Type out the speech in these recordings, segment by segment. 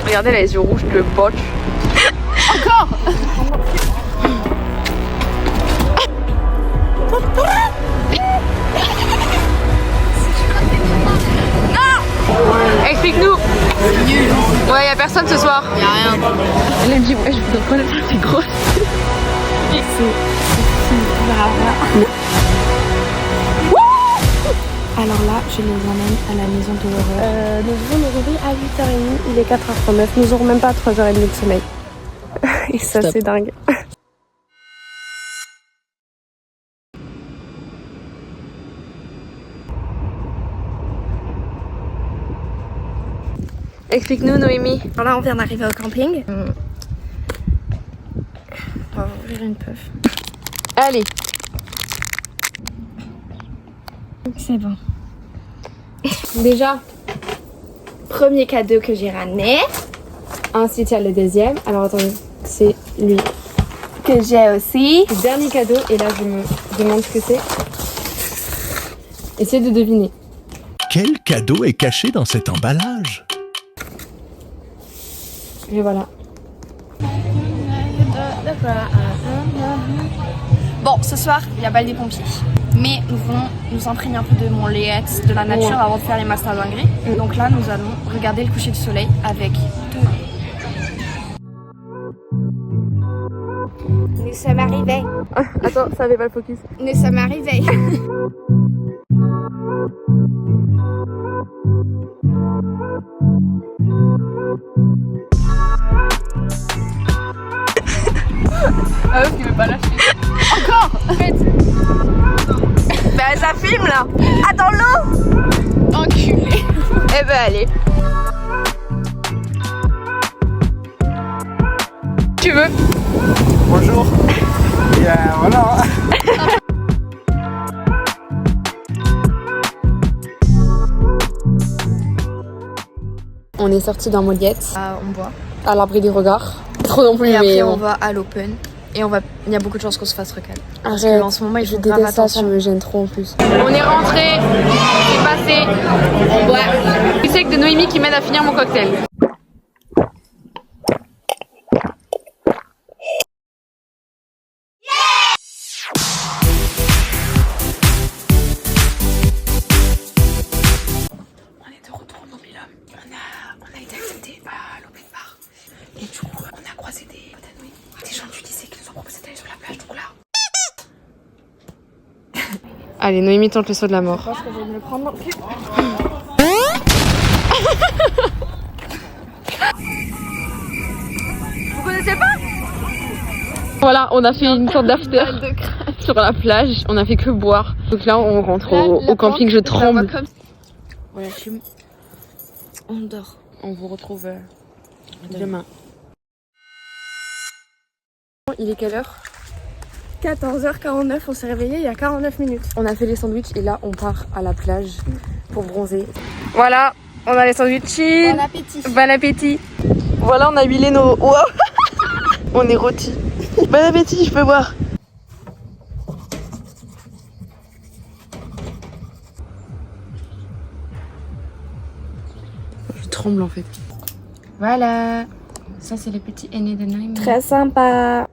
Regardez, elle a les yeux rouges, le botch. Encore. Explique-nous. Ouais, y'a personne ce soir. Y'a rien. Elle me dit, ouais, je vous connais pas, c'est grosse. Alors là, je les emmène à la maison de l'horreur. Nous devons nous réveiller à 8h30, il est 4h39, nous aurons même pas 3h30 de sommeil. Et ça, c'est dingue. Explique-nous, Noémie. Alors là, on vient d'arriver au camping. On va ouvrir une puff. Allez. C'est bon. Déjà, premier cadeau que j'ai ramené. Ensuite, il y a le deuxième. Alors attendez, c'est lui que j'ai aussi. Le dernier cadeau, et là je me demande ce que c'est. Essayez de deviner. Quel cadeau est caché dans cet emballage? Et voilà. Bon, ce soir, il y a bal des pompiers. Mais nous voulons nous imprégner un peu de mon léette, de la nature avant de faire les masters dingueries. Donc là, nous allons regarder le coucher du soleil avec deux. Nous sommes arrivés. Attends, ça avait pas le focus. Nous sommes arrivés. Ah oui, tu veux pas lâcher. Encore. Arrête. Bah ça filme là. Ah dans l'eau. Enculé. Eh ben allez. Tu veux? Bonjour. Et voilà. On est sorti d'un Moliette On boit. à l'abri des regards. Trop non plus. Et après, mais on va à l'open. Et il y a beaucoup de chances qu'on se fasse recal. Arrête. Parce qu'en ce moment, il Je faut grave déteste ça, ça attention. me gêne trop en plus. On est rentré, c'est passé. On boit. Tu sais que de Noémie qui m'aide à finir mon cocktail. On est de retour au Mobilhome. On a été accepté à l'open bar. Et du coup, on a croisé des potes à Noémie. Des gens du lycée qui nous ont proposé d'aller sur la plage, donc là. Allez, Noémie tente le saut de la mort. Je pense que je vais me le prendre dans le cul. Vous connaissez pas? Voilà, on a fait une sorte d'after sur la plage. On a fait que boire. Donc là, on rentre au camping. Je tremble. Voilà, on dort. On vous retrouve demain. Il est quelle heure? 14h49, on s'est réveillé il y a 49 minutes. On a fait les sandwichs et là, on part à la plage pour bronzer. Voilà, on a les sandwichs. Bon appétit. Bon appétit. Voilà, on a huilé nos... Wow. On est rôtis. Bon appétit, je peux boire. Je tremble en fait. Voilà. Ça, c'est le petit aîné de Noémie. Très sympa.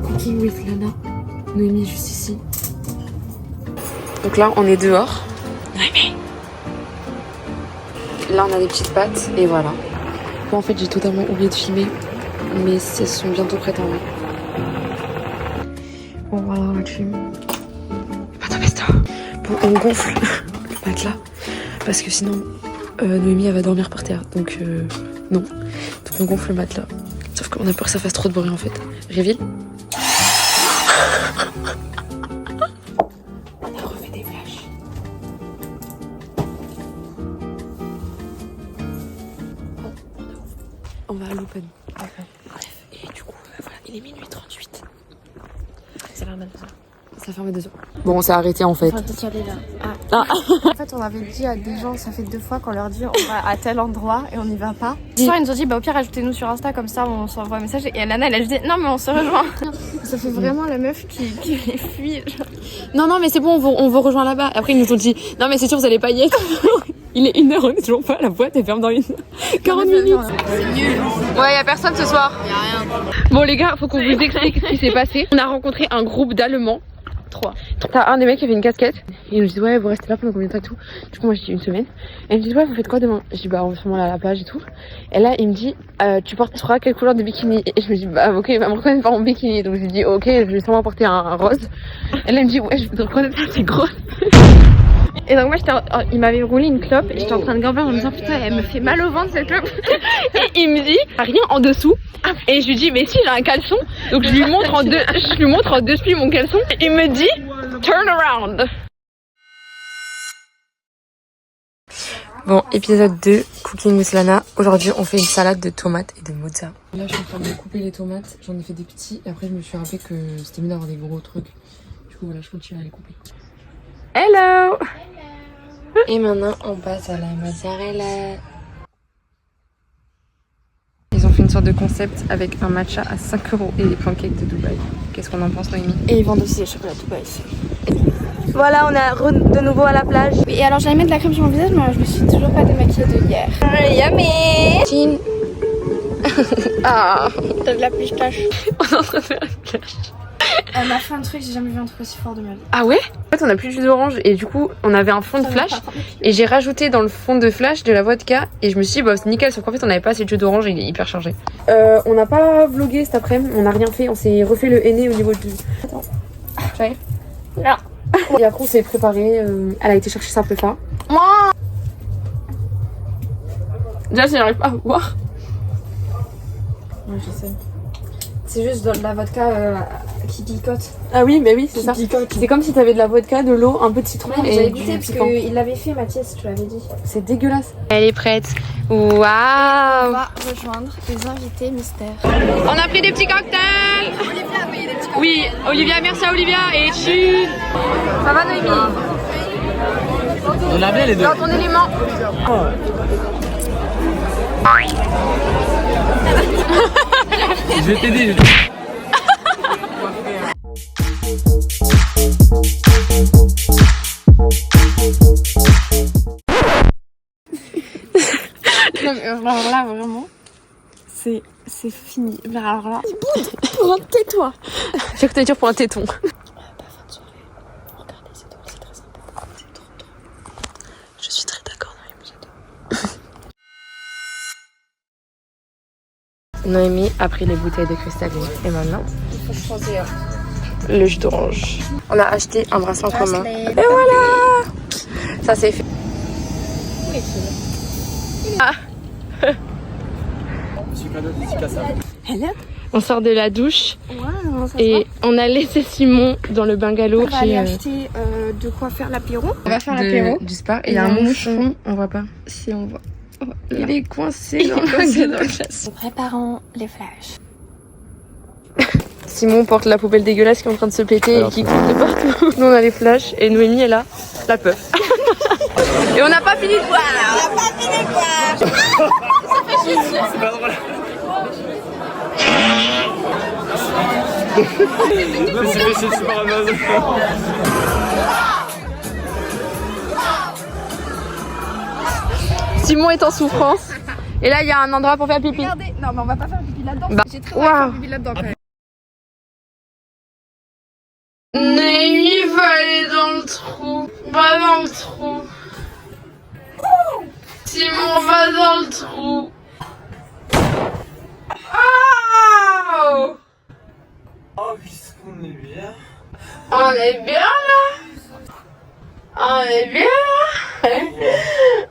Cooking with Lana. Noémie est juste ici. Donc là, on est dehors. Noémie. Là, on a des petites pattes et voilà. Moi, en fait, j'ai totalement oublié de filmer, mais elles sont bientôt prêtes en vrai. Bon, voilà, on va filmer. Attends, baisse-toi. Bon, on gonfle le matelas parce que sinon, Noémie, elle va dormir par terre. Donc, non. Donc, on gonfle le matelas. Sauf qu'on a peur que ça fasse trop de bruit en fait. Réveille. On a refait des flashs. On va à l'open. Bref, et du coup, voilà, il est minuit 38. Ça ferme à 2h. Ça ferme à 2h. Bon, on s'est arrêté en fait. Enfin, t'es allé là. Ah. En fait, on avait dit à des gens, ça fait 2 fois qu'on leur dit on va à tel endroit et on n'y va pas. Ce soir, ils nous ont dit bah au pire, ajoutez-nous sur Insta comme ça, on s'envoie un message. Et Alana, elle a dit non, mais on se rejoint. Ça fait vraiment la meuf qui les fuit. Genre. Non, mais c'est bon, on vous rejoint là-bas. Après, ils nous ont dit non, mais c'est sûr, vous allez pas y être. Il est 1h, on est toujours pas. La boîte est ferme dans 40 minutes. C'est nul. Ouais, y a personne ce soir. Y a rien. Bon, les gars, faut qu'on vous explique ce qui s'est passé. On a rencontré un groupe d'Allemands. 3. T'as un des mecs qui avait une casquette. Et il nous dit ouais, vous restez là pendant combien de temps et tout. Du coup, moi, j'ai dit 1 semaine. Et il me dit ouais, vous faites quoi demain? Je dis bah, on va sûrement aller à la plage et tout. Et là, il me dit tu porteras quelle couleur de bikini? Et je me dis bah, ok, il va me reconnaître par mon bikini. Donc je lui dis ok, je vais sûrement porter un rose. Et là, il me dit ouais, je vais te reconnaître par tes grosses. Et donc moi il m'avait roulé une clope et j'étais en train de gamber en me disant putain elle me fait mal au ventre cette clope. Et il me dit rien en dessous. Et je lui dis mais si j'ai un caleçon. Donc je lui montre en dessous mon caleçon. Et il me dit turn around. Bon, épisode 2, Cooking with Lana. Aujourd'hui on fait une salade de tomates et de mozza. Là je suis en train de couper les tomates. J'en ai fait des petits et après je me suis rappelé que c'était mieux d'avoir des gros trucs. Du coup voilà, je continue à les couper. Hello. Et maintenant, on passe à la mozzarella. Ils ont fait une sorte de concept avec un matcha à 5 € et des pancakes de Dubaï. Qu'est-ce qu'on en pense, Noémie? Et ils vendent aussi des chocolats Dubaï ici. Voilà, on est de nouveau à la plage. Et alors j'allais mettre de la crème sur mon visage mais je me suis toujours pas démaquillée de hier. Yummy. Jean. Ah. T'as de la pistache. On est en train de faire la plage. Elle m'a fait un truc, j'ai jamais vu un truc aussi fort de ma vie. Ah ouais? En fait, on a plus de jus d'orange et du coup, on avait un fond de flash. Et j'ai rajouté dans le fond de flash de la vodka. Et je me suis dit, bah c'est nickel, sauf qu'en fait, on n'avait pas assez de jus d'orange et il est hyper chargé. On n'a pas vlogué cet après-midi, on n'a rien fait. On s'est refait le henné au niveau du. Attends. J'arrive? Non. Et après, on s'est préparé. Elle a été chercher sa prépa. Moi. Déjà, si j'arrive pas à voir. Ouais, je sais. C'est juste de la vodka qui picote. Ah oui, mais oui, c'est ça. Picote. C'est comme si t'avais de la vodka, de l'eau, un peu de citron Ouais, et j'avais du goûté parce piquant. qu'il l'avait fait Mathias, tu l'avais dit. C'est dégueulasse. Elle est prête. Waouh. On va rejoindre les invités mystères. On a pris des petits cocktails. Olivia a payé des petits Oui, Olivia, merci à Olivia et cheers. Ça va Noémie? On a bien les deux. Dans ton élément. Je vais t'aider. Non mais alors là vraiment c'est fini. Mais alors là pour un tais-toi. J'ai cru que t'allais dire pour un téton. Regardez c'est drôle, c'est très sympa. C'est trop drôle. Je suis très d'accord Noémie, Noémie a pris les bouteilles de cristalline et maintenant Il faut choisir. le jus d'orange. On a acheté un bracelet en commun. Et voilà. Ça c'est fait. Ah. On sort de la douche et on a laissé Simon dans le bungalow. On va aller acheter de quoi faire l'apéro. On va faire l'apéro. Du spa et il y a un mouchon. On voit pas. Si on voit. Il est coincé dans la glace. Nous préparons les flashs. Simon porte la poubelle dégueulasse qui est en train de se péter et qui coule de partout. Nous on a les flashs et Noémie est là, la puff. Et on n'a pas fini de boire. On n'a pas fini de boire. Ça fait chier. C'est pas drôle. C'est fait chier super Amazon. Simon est en souffrance. Et là il y a un endroit pour faire pipi. Regardez. Non mais on va pas faire pipi là-dedans. Bah, J'ai très envie de faire pipi là-dedans quand même. Noémie va aller dans le trou. Va dans le trou. Simon va dans le trou. Oh, Oh, qu'est-ce qu'on est bien. on est bien là. On est bien là.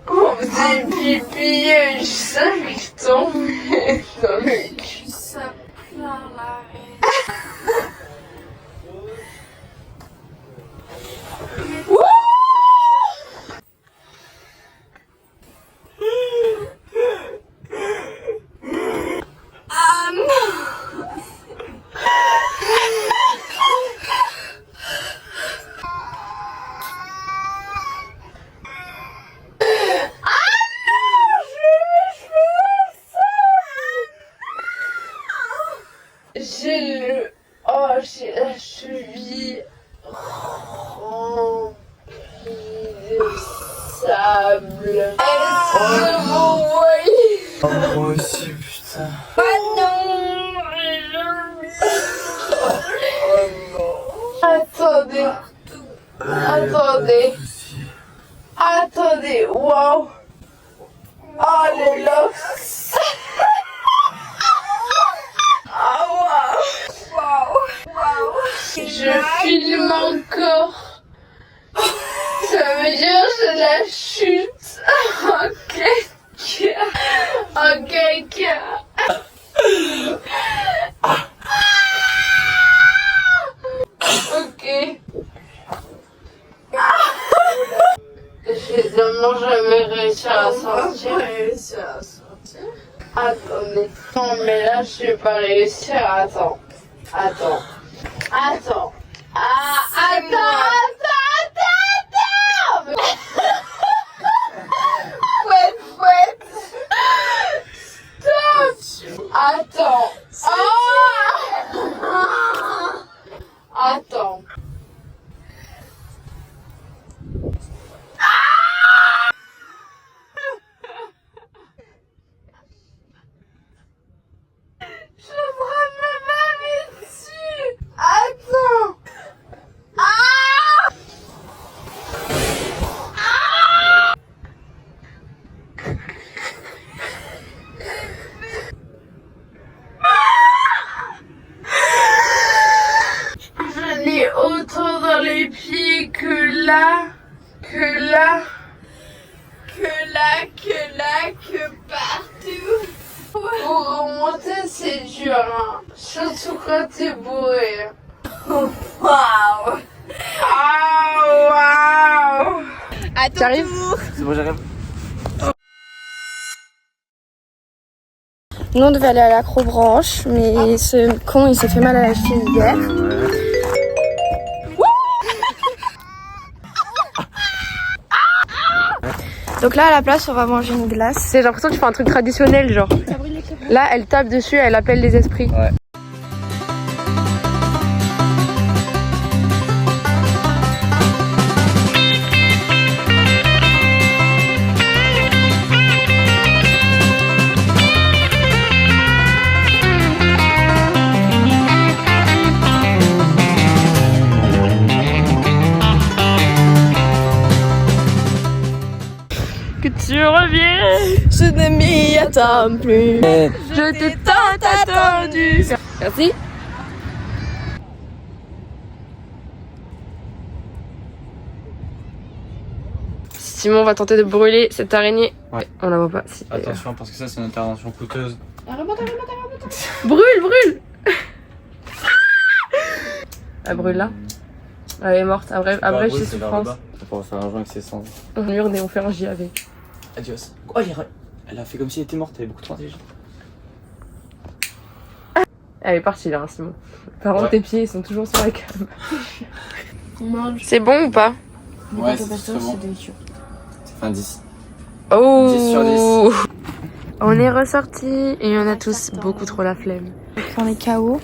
On faisait pipi, il y a une salle qui tombait dans le cul. Ça plein l'arrêt. j'ai la cheville remplie de sable. Est-ce que vous voyez? Moi aussi, putain. Attendez. Attendez, waouh. Oh les locks. Ah waouh. Je filme encore. Ça veut dire que c'est la chute. Ok. Ok. J'ai vraiment jamais réussi à sortir. Attendez. Non mais là je vais pas réussir. Attends. Fouette. Stop. Attends. Attends. Je prends ma main dessus. Attends. Je l'ai autant dans les pieds que là, que partout. Pour remonter, c'est dur, hein. Surtout quand t'es bourré. Waouh! À ton tour. C'est bon, j'arrive. Nous on devait aller à l'acrobranche, mais ce con il s'est fait mal à la cheville hier. Donc là à la place on va manger une glace. J'ai l'impression que tu fais un truc traditionnel, genre. Là, elle tape dessus, elle appelle les esprits. Ouais. Que tu reviens. Je ne m'y attends plus. Je t'ai tant attendu. Merci. Simon va tenter de brûler cette araignée. Ouais. On la voit pas. Si, Attention, parce que ça, c'est une intervention coûteuse. Brûle. Elle brûle là. Elle est morte. Après chez souffrance. On pourra faire un joint avec ses cendres. On hurle et on fait un JAV. Adios. Oh, elle a fait comme si elle était morte, elle est beaucoup trop intelligente. Elle est partie là, hein, Simon. Par contre, Ouais. tes pieds ils sont toujours sur la cam. C'est bon ou pas? Ouais, c'est très bon. C'est fin 10. Oh 10 sur 10. On est ressortis et on a tous beaucoup trop la flemme. On est KO,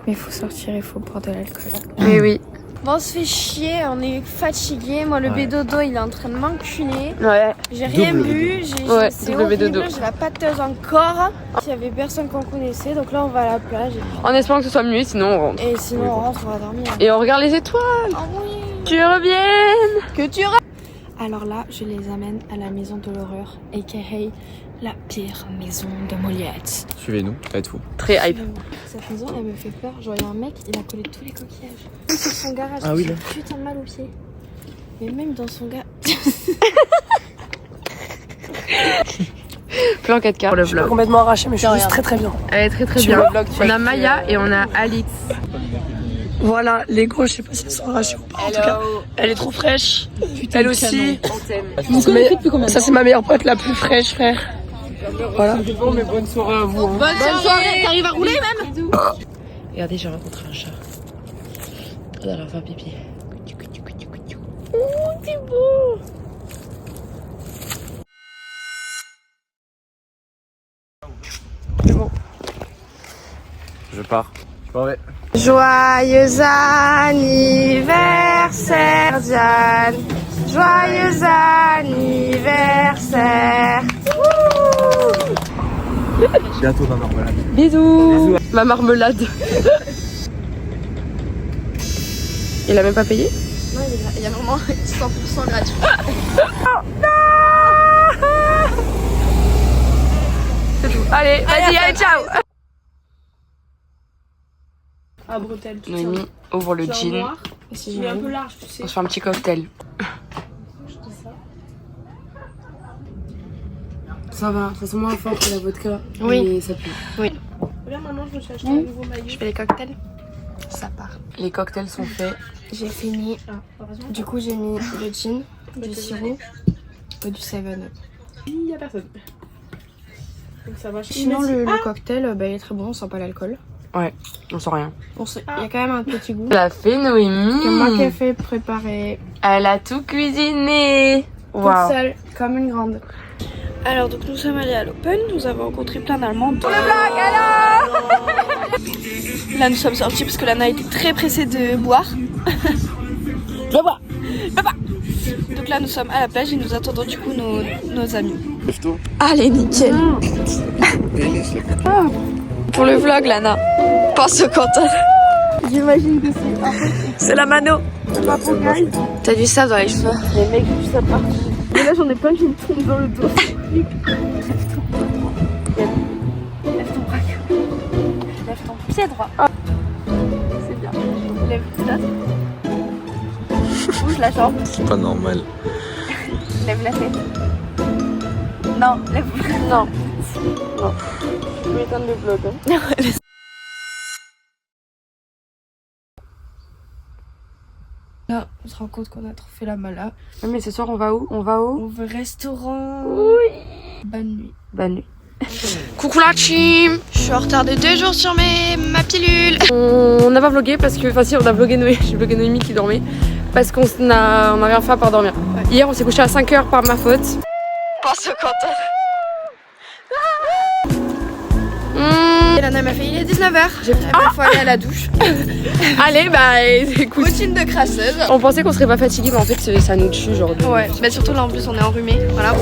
mais il faut sortir, il faut boire de l'alcool. Mais oui. Bon, on se fait chier, on est fatigué. Moi, le bédodo, il est en train de m'enculer. Ouais. J'ai rien Double bu, Ouais, c'est double horrible, bédodo. j'ai la pâteuse encore. Il y avait personne qu'on connaissait, donc là, on va à la plage. En espérant que ce soit mieux, sinon on rentre. Et sinon, on rentre, on va dormir. Et on regarde les étoiles. Oh oui. Tu reviennes. Que tu Alors là, je les amène à la maison de l'horreur, a.k.a. la pire maison de Moliette. Suivez-nous, ça va être fou. Très hype. Cette maison, elle me fait peur. Genre, il y a un mec, il a collé tous les coquillages. Sur son garage, Ah oui, j'ai là. putain de mal aux pieds. Mais même dans son garage. Plan 4K pour le vlog. Complètement arraché, mais je suis juste très très bien. Elle est très très Tu bien. vois le vlog, tu On vois. a Maya et on a Alix. Voilà, les gros, je sais pas si elles sont arrachées ou pas. En tout cas, elle est trop fraîche. Elle aussi. Ça, c'est ma meilleure pote la plus fraîche, frère. Voilà. Bon, mais bonne soirée à vous. Hein. Bonne soirée, t'arrives à rouler même? Regardez, j'ai rencontré un chat. On va faire pipi. Oh, c'est beau. Je pars. m'en vais. Joyeux anniversaire, Diane. Joyeux anniversaire. Bientôt ma marmelade. Bisous. Ma marmelade. Il a même pas payé? Non, il y a vraiment 100% gratuit. C'est tout. Allez, vas-y, allez, ciao. Ah, bretelle, tout Noémie ouvre le jean. Il est un peu large, tu sais. On se fait un petit cocktail. Ça va, ça sent moins fort que la vodka. Oui. Mais ça pue. Oui. Regarde, maman, je me suis acheté un nouveau maillot. Je fais les cocktails. Ça part. Les cocktails sont faits. J'ai fini. Du coup, j'ai mis le gin, du sirop et du 7-Up. Il n'y a personne. Donc ça va. Sinon, le cocktail, bah, il est très bon, on sent pas l'alcool. Ouais, on sent rien. Il y a quand même un petit goût. Elle a fait Noémie. Que moi qui ai fait préparer Elle a tout cuisiné. toute Waouh. seule, comme une grande. Alors donc nous sommes allés à l'Open, nous avons rencontré plein d'Allemands. Pour le vlog, alors Là nous sommes sortis parce que Lana était très pressée de boire. Je bois. Donc là nous sommes à la plage et nous attendons du coup nos amis. Allez, nickel. Pour le vlog, Lana. Pense au Quentin. J'imagine que C'est la mano. c'est pas pour Guy. T'as du sable dans les cheveux. Les mecs juste à partir. Et là j'en ai plein qui me tombent dans le dos. Lève ton bras. Lève ton pied droit. C'est bien. Lève l'autre. Bouge la jambe. C'est pas normal. Lève la tête. Non, lève. Non. Non. Je vais éteindre le vlog. Là, on se rend compte qu'on a trop fait la mala. Mais ce soir, on va où? On va où? On veut restaurant. Oui. Bonne nuit. Bonne nuit. Coucou la team. Je suis en retard de 2 jours sur ma pilule. On n'a pas vlogué parce que... Enfin si, on a vlogué Noémie. J'ai vlogué Noémie qui dormait. Parce qu'on a rien fait à part dormir. Hier, on s'est couché à 5h par ma faute. Pense au Quentin. Et Lana m'a fait, il est 19h. J'ai pris ma fois aller à la douche. Allez, bah écoute. Routine de crasseuse. On pensait qu'on serait pas fatigué, mais en fait, ça nous tue genre. Ouais, mais surtout là en plus on est enrhumé. Voilà.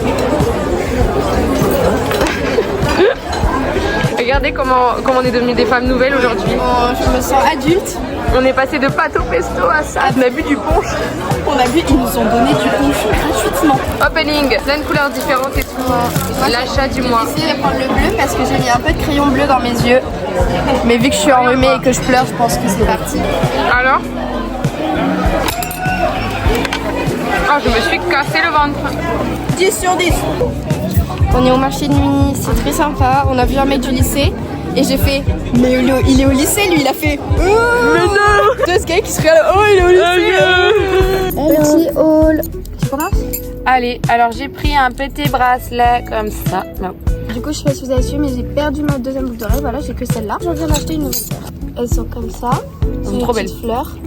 Regardez comment on est devenus des femmes nouvelles aujourd'hui. Je me sens adulte. On est passé de pâte au pesto à ça. On a bu du punch. On a vu, ils nous ont donné du punch gratuitement. Opening, plein de couleurs différentes et tout. L'achat du mois. J'ai essayé de prendre le bleu parce que j'ai mis un peu de crayon bleu dans mes yeux. Mais vu que je suis enrhumée et que je pleure, je pense que c'est parti. Alors? Ah, je me suis cassé le ventre. 10 sur 10. On est au marché de nuit, c'est très sympa. On a vu un mec du lycée et j'ai fait, mais il est au lycée lui, il a fait. Mais non! Deux ce gars qui se regarde, oh il est au lycée! Petit haul. Tu commences? Allez, alors j'ai pris un petit bracelet comme ça. Non. Du coup, je sais pas si vous avez su, mais j'ai perdu ma deuxième boucle d'oreille. Voilà, j'ai que celle-là. Je viens d'acheter une nouvelle paire. Elles sont comme ça. sont trop belles. Fleurs.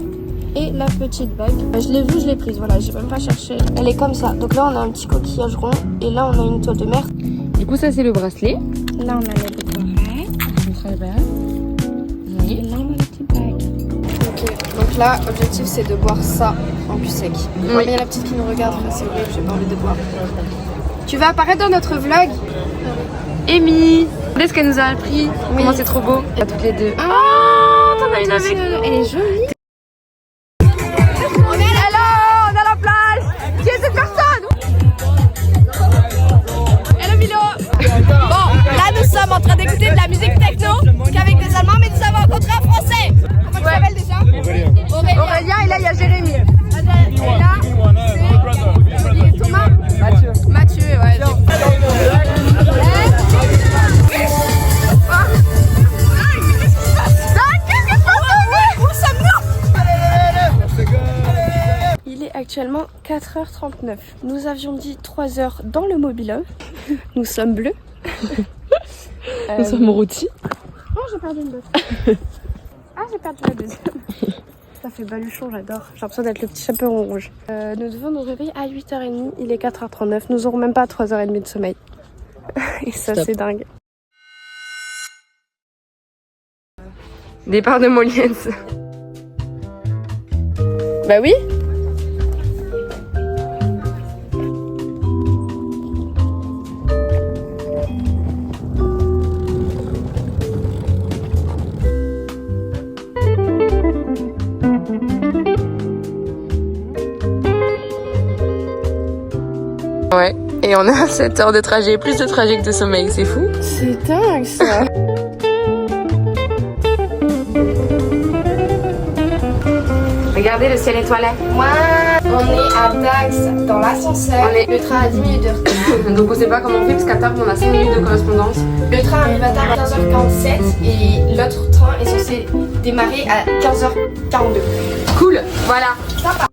Et la petite bague. Je l'ai vue, je l'ai prise. Voilà, j'ai même pas cherché. Elle est comme ça. Donc là, on a un petit coquillage rond. Et là, on a une toile de mer. Du coup, ça c'est le bracelet. Là, on a la boucle d'oreille. Et là, on a la petite bague. Ok, donc là, l'objectif, c'est de boire ça en cul sec. Oui. Mais il y a la petite qui nous regarde. Enfin, c'est horrible, j'ai pas envie de boire. Tu vas apparaître dans notre vlog? Amy, regardez ce qu'elle nous a appris. Comment c'est trop beau. À toutes les deux. Oh, t'en as une avec. Elle est jolie. On a la plage. Qui est cette personne? Hello Milo. Bon, là nous sommes en train d'écouter de la musique techno qu'avec des Allemands, mais nous avons rencontré un Français. Comment tu t'appelles déjà? Aurélien, et là il y a Jérémy. Et là, c'est Thomas. Mathieu, ouais. Il est actuellement 4h39. Nous avions dit 3h dans le mobil-home. Nous sommes bleus. Nous sommes rôtis. Oh, j'ai perdu une botte. Ah, j'ai perdu la deuxième. Ça fait baluchon, j'adore. J'ai l'impression d'être le petit chaperon rouge. Nous devons nous réveiller à 8h30. Il est 4h39. Nous n'aurons même pas 3h30 de sommeil. Et ça, c'est dingue. Départ de Moliens. Bah oui. Ouais, et on a 7 heures de trajet, plus de trajet que de sommeil, c'est fou. C'est dingue ça. Regardez le ciel étoilé. Moi, on est à Dax dans l'ascenseur. Le train a 10 minutes de retard. Donc on sait pas comment on fait parce qu'à table on a 5 minutes de correspondance. Le train arrive à table à 15h47 et l'autre train est censé démarrer à 15h42. Cool, voilà. Sympa.